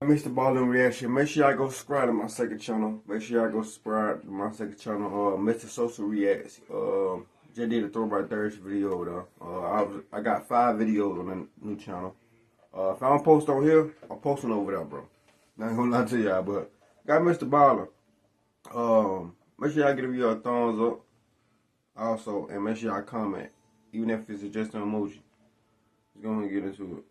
Mr. Ballen reaction. Make sure y'all go subscribe to my second channel. Make sure y'all go subscribe to my second channel. Mr. Social Reacts. Just did a Throwback Thursday video though. I got 5 videos on the new channel. If I don't post on here, I'm posting over there, bro. Not gonna lie to y'all, but got Mr. Ballen. Make sure y'all give me a thumbs up. Also, and make sure y'all comment, even if it's just an emoji. Let's go and get into it.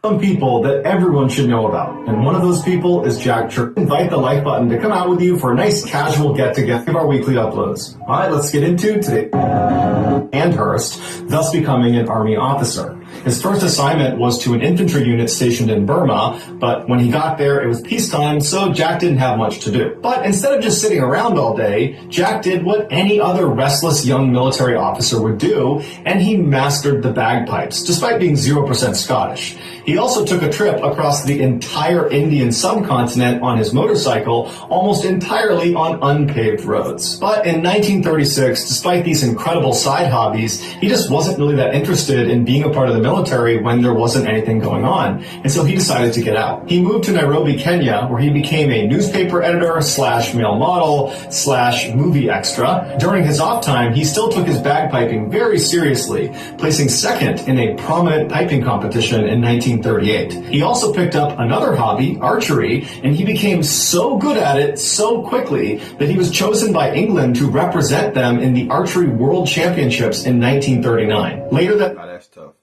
Some people that everyone should know about, and one of those people is Jack Church. Invite the like button to come out with you for a nice casual get-together of our weekly uploads. Alright, let's get into today. Andhurst, thus becoming an Army officer. His first assignment was to an infantry unit stationed in Burma, but when he got there, it was peacetime, so Jack didn't have much to do. But instead of just sitting around all day, Jack did what any other restless young military officer would do, and he mastered the bagpipes, despite being 0% Scottish. He also took a trip across the entire Indian subcontinent on his motorcycle, almost entirely on unpaved roads. But in 1936, despite these incredible side hobbies, he just wasn't really that interested in being a part of the military when there wasn't anything going on, and so he decided to get out. He moved to Nairobi, Kenya, where he became a newspaper editor / male model / movie extra. During his off time, he still took his bagpiping very seriously, placing second in a prominent piping competition in 1938. He also picked up another hobby, archery, and he became so good at it so quickly that he was chosen by England to represent them in the Archery World Championships in 1939. Later that that's tough.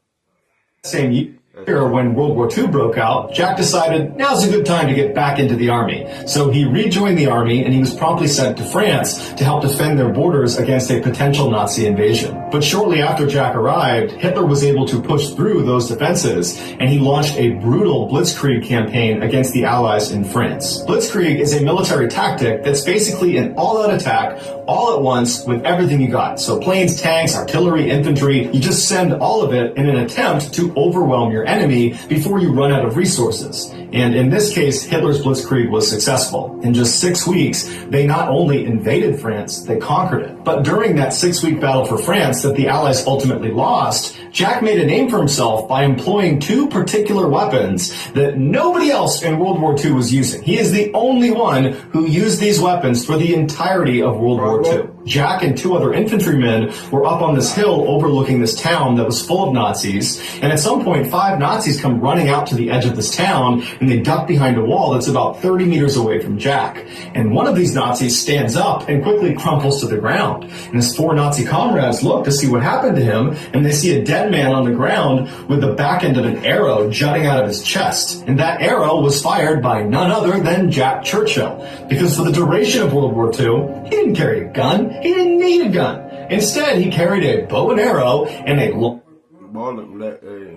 Same year, when World War II broke out, Jack decided now's a good time to get back into the army. So he rejoined the army, and he was promptly sent to France to help defend their borders against a potential Nazi invasion. But shortly after Jack arrived, Hitler was able to push through those defenses, and he launched a brutal blitzkrieg campaign against the Allies in France. Blitzkrieg is a military tactic that's basically an all-out attack, all at once, with everything you got. So planes, tanks, artillery, infantry, you just send all of it in an attempt to overwhelm your enemy before you run out of resources. And in this case, Hitler's blitzkrieg was successful. In just 6 weeks, they not only invaded France, they conquered it. But during that 6-week battle for France that the Allies ultimately lost, Jack made a name for himself by employing 2 particular weapons that nobody else in World War II was using. He is the only one who used these weapons for the entirety of World War II. Jack and 2 other infantrymen were up on this hill overlooking this town that was full of Nazis, and at some point 5 Nazis come running out to the edge of this town, and they duck behind a wall that's about 30 meters away from Jack. And one of these Nazis stands up and quickly crumples to the ground. And his 4 Nazi comrades look to see what happened to him, and they see a dead man on the ground with the back end of an arrow jutting out of his chest. And that arrow was fired by none other than Jack Churchill. Because for the duration of World War II, he didn't carry a gun. He didn't need a gun. Instead, he carried a bow and arrow and a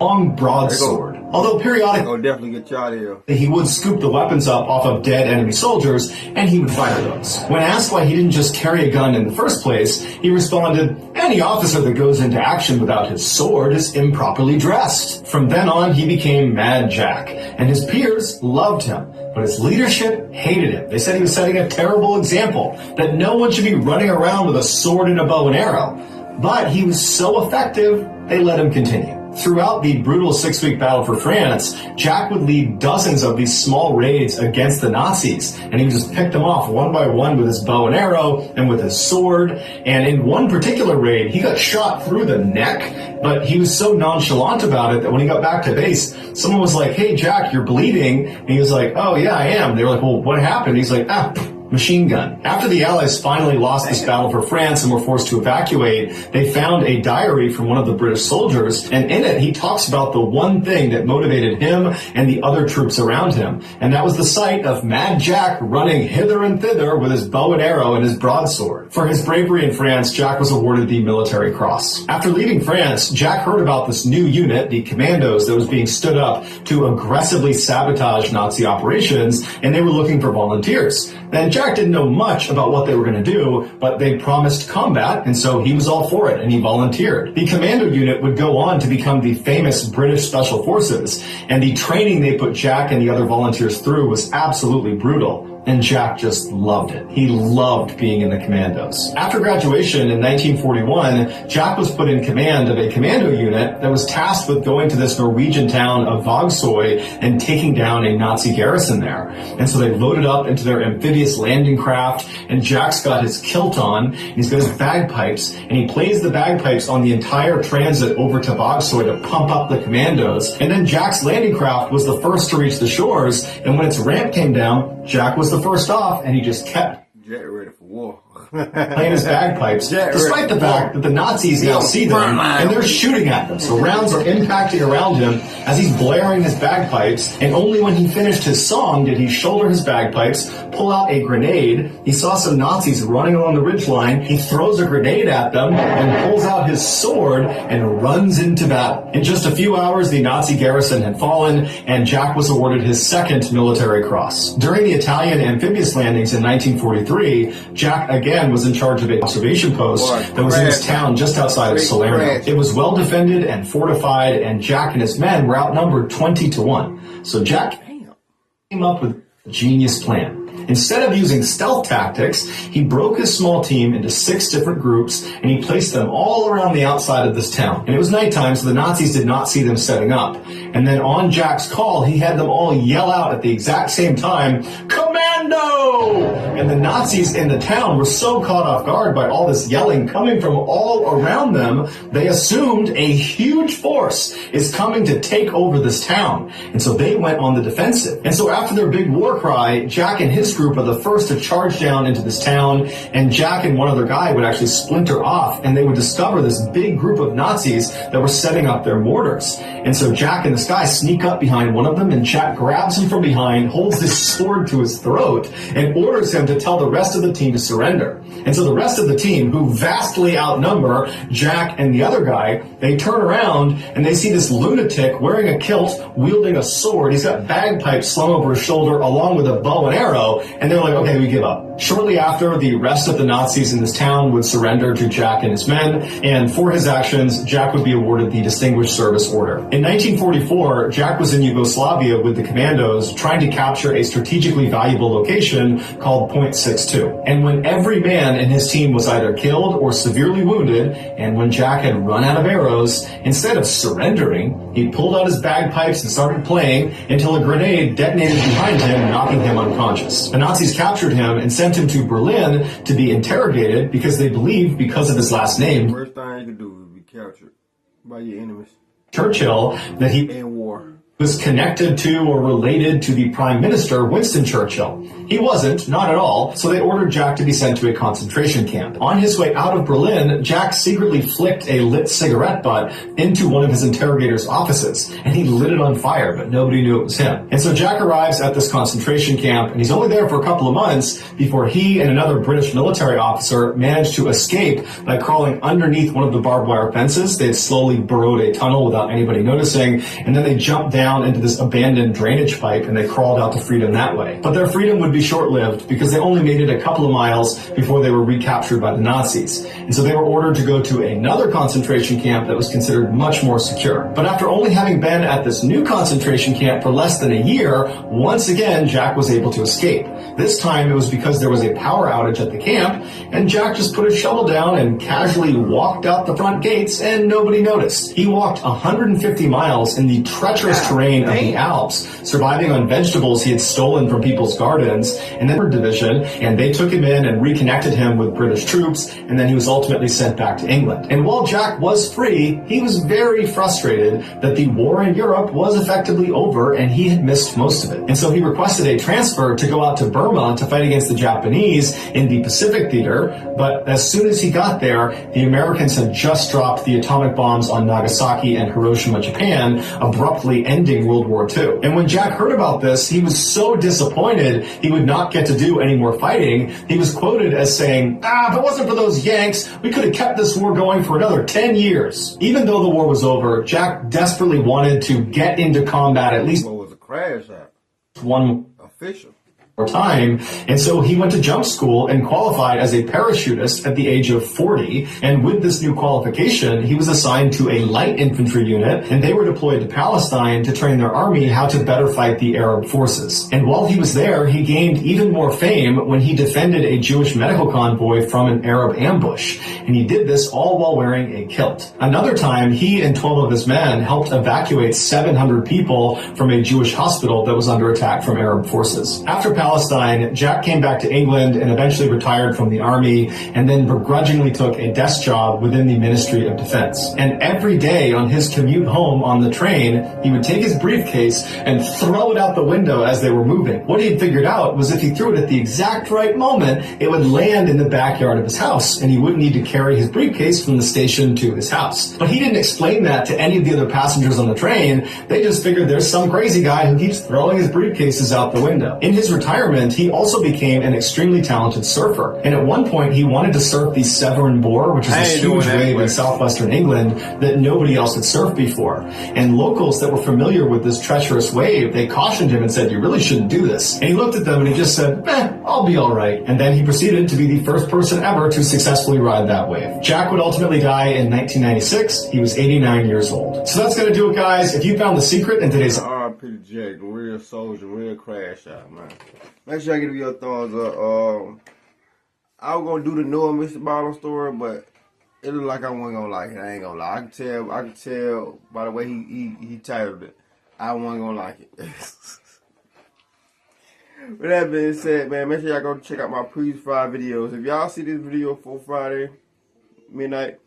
long broadsword. Although periodically, definitely get you out of here. He would scoop the weapons up off of dead enemy soldiers, and he would fire those. When asked why he didn't just carry a gun in the first place, he responded, "Any officer that goes into action without his sword is improperly dressed." From then on, he became Mad Jack, and his peers loved him. But his leadership hated him. They said he was setting a terrible example, that no one should be running around with a sword and a bow and arrow. But he was so effective, they let him continue. Throughout the brutal 6-week battle for France, Jack would lead dozens of these small raids against the Nazis, and he would just pick them off one by one with his bow and arrow and with his sword. And in one particular raid, he got shot through the neck, but he was so nonchalant about it that when he got back to base, someone was like, "Hey, Jack, you're bleeding." And he was like, "Oh, yeah, I am." They were like, "Well, what happened?" He's like, machine gun. After the Allies finally lost this battle for France and were forced to evacuate, they found a diary from one of the British soldiers, and in it he talks about the one thing that motivated him and the other troops around him, and that was the sight of Mad Jack running hither and thither with his bow and arrow and his broadsword. For his bravery in France, Jack was awarded the Military Cross. After leaving France, Jack heard about this new unit, the Commandos, that was being stood up to aggressively sabotage Nazi operations, and they were looking for volunteers. And Jack didn't know much about what they were going to do, but they promised combat, and so he was all for it, and he volunteered. The commando unit would go on to become the famous British Special Forces, and the training they put Jack and the other volunteers through was absolutely brutal. and Jack just loved it. He loved being in the commandos. After graduation in 1941, Jack was put in command of a commando unit that was tasked with going to this Norwegian town of Vågsøy and taking down a Nazi garrison there. And so they loaded up into their amphibious landing craft, and Jack's got his kilt on, he's got his bagpipes, and he plays the bagpipes on the entire transit over to Vågsøy to pump up the commandos. And then Jack's landing craft was the first to reach the shores, and when its ramp came down, Jack was the first off, and he just kept ready for war. playing his bagpipes, despite the fact that the Nazis now see them and they're shooting at them. So rounds are impacting around him as he's blaring his bagpipes, and only when he finished his song did he shoulder his bagpipes, pull out a grenade. He saw some Nazis running along the ridgeline. He throws a grenade at them and pulls out his sword and runs into battle. In just a few hours, the Nazi garrison had fallen, and Jack was awarded his second military cross. During the Italian amphibious landings in 1943, Jack again was in charge of an observation post that was in this town just outside of Salerno. It was well defended and fortified, and Jack and his men were outnumbered 20-1. So Jack came up with a genius plan. Instead of using stealth tactics, he broke his small team into 6 different groups, and he placed them all around the outside of this town. And it was nighttime, so the Nazis did not see them setting up. And then on Jack's call, he had them all yell out at the exact same time, "Commando!" And the Nazis in the town were so caught off guard by all this yelling coming from all around them, they assumed a huge force is coming to take over this town. And so they went on the defensive. And so after their big war cry, Jack and his group are the first to charge down into this town, and Jack and one other guy would actually splinter off, and they would discover this big group of Nazis that were setting up their mortars. And so Jack and this guy sneak up behind one of them, and Jack grabs him from behind, holds this sword to his throat, and orders him to tell the rest of the team to surrender. And so the rest of the team, who vastly outnumber Jack and the other guy, they turn around and they see this lunatic wearing a kilt, wielding a sword. He's got bagpipes slung over his shoulder along with a bow and arrow, and they're like, okay, we give up. Shortly after, the rest of the Nazis in this town would surrender to Jack and his men, and for his actions, Jack would be awarded the Distinguished Service Order. In 1944, Jack was in Yugoslavia with the commandos trying to capture a strategically valuable location called Point 62. And when every man in his team was either killed or severely wounded, and when Jack had run out of arrows, instead of surrendering, he pulled out his bagpipes and started playing until a grenade detonated behind him, knocking him unconscious. The Nazis captured him and sent him to Berlin to be interrogated because they believed, because of his last name, First thing you can do is be captured by your enemies. Churchill, that he In war. was connected to or related to the Prime Minister, Winston Churchill. He wasn't, not at all, so they ordered Jack to be sent to a concentration camp. On his way out of Berlin, Jack secretly flicked a lit cigarette butt into one of his interrogator's offices, and he lit it on fire, but nobody knew it was him. And so Jack arrives at this concentration camp, and he's only there for a couple of months before he and another British military officer managed to escape by crawling underneath one of the barbed wire fences. They had slowly burrowed a tunnel without anybody noticing, and then they jumped down into this abandoned drainage pipe, and they crawled out to freedom that way. But their freedom would be short-lived because they only made it a couple of miles before they were recaptured by the Nazis. And so they were ordered to go to another concentration camp that was considered much more secure. But after only having been at this new concentration camp for less than a year, once again, Jack was able to escape. This time it was because there was a power outage at the camp, and Jack just put his shovel down and casually walked out the front gates, and nobody noticed. He walked 150 miles in the treacherous terrain of the Alps, surviving on vegetables he had stolen from people's gardens, and then division, and they took him in and reconnected him with British troops, and then he was ultimately sent back to England. And while Jack was free, he was very frustrated that the war in Europe was effectively over, and he had missed most of it. And so he requested a transfer to go out to Burma to fight against the Japanese in the Pacific Theater, but as soon as he got there, the Americans had just dropped the atomic bombs on Nagasaki and Hiroshima, Japan, abruptly ending World War II. And when Jack heard about this, he was so disappointed he would not get to do any more fighting. He was quoted as saying, if it wasn't for those Yanks, we could have kept this war going for another 10 years. Even though the war was over, Jack desperately wanted to get into combat at least What was a crash at? one Official. time, and so he went to jump school and qualified as a parachutist at the age of 40. And with this new qualification, he was assigned to a light infantry unit, and they were deployed to Palestine to train their army how to better fight the Arab forces. And while he was there, he gained even more fame when he defended a Jewish medical convoy from an Arab ambush, and he did this all while wearing a kilt. Another time, he and 12 of his men helped evacuate 700 people from a Jewish hospital that was under attack from Arab forces. After Palestine, Jack came back to England and eventually retired from the army, and then begrudgingly took a desk job within the Ministry of Defense. And every day on his commute home on the train, he would take his briefcase and throw it out the window as they were moving. What he had figured out was if he threw it at the exact right moment, it would land in the backyard of his house, and he wouldn't need to carry his briefcase from the station to his house. But he didn't explain that to any of the other passengers on the train. They just figured there's some crazy guy who keeps throwing his briefcases out the window. In his retirement, he also became an extremely talented surfer. And at one point, he wanted to surf the Severn Bore, which is this huge wave in southwestern England that nobody else had surfed before. And locals that were familiar with this treacherous wave, they cautioned him and said, you really shouldn't do this. And he looked at them and he just said, I'll be all right. And then he proceeded to be the first person ever to successfully ride that wave. Jack would ultimately die in 1996. He was 89 years old. So that's going to do it, guys. If you found the secret in today's R.I.P. Jack, real soldier, real crash out, man. Make sure I give you your thumbs up. I was gonna do the Noah Mr. Ballen story, but it looked like I wasn't gonna like it. I ain't gonna lie. I can tell by the way he titled it. I wasn't gonna like it. With that being said, man, make sure y'all go check out my previous 5 videos. If y'all see this video for Friday midnight,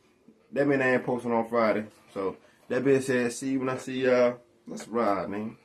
that means I ain't posting on Friday. So that being said, see you when I see y'all. Let's ride, man.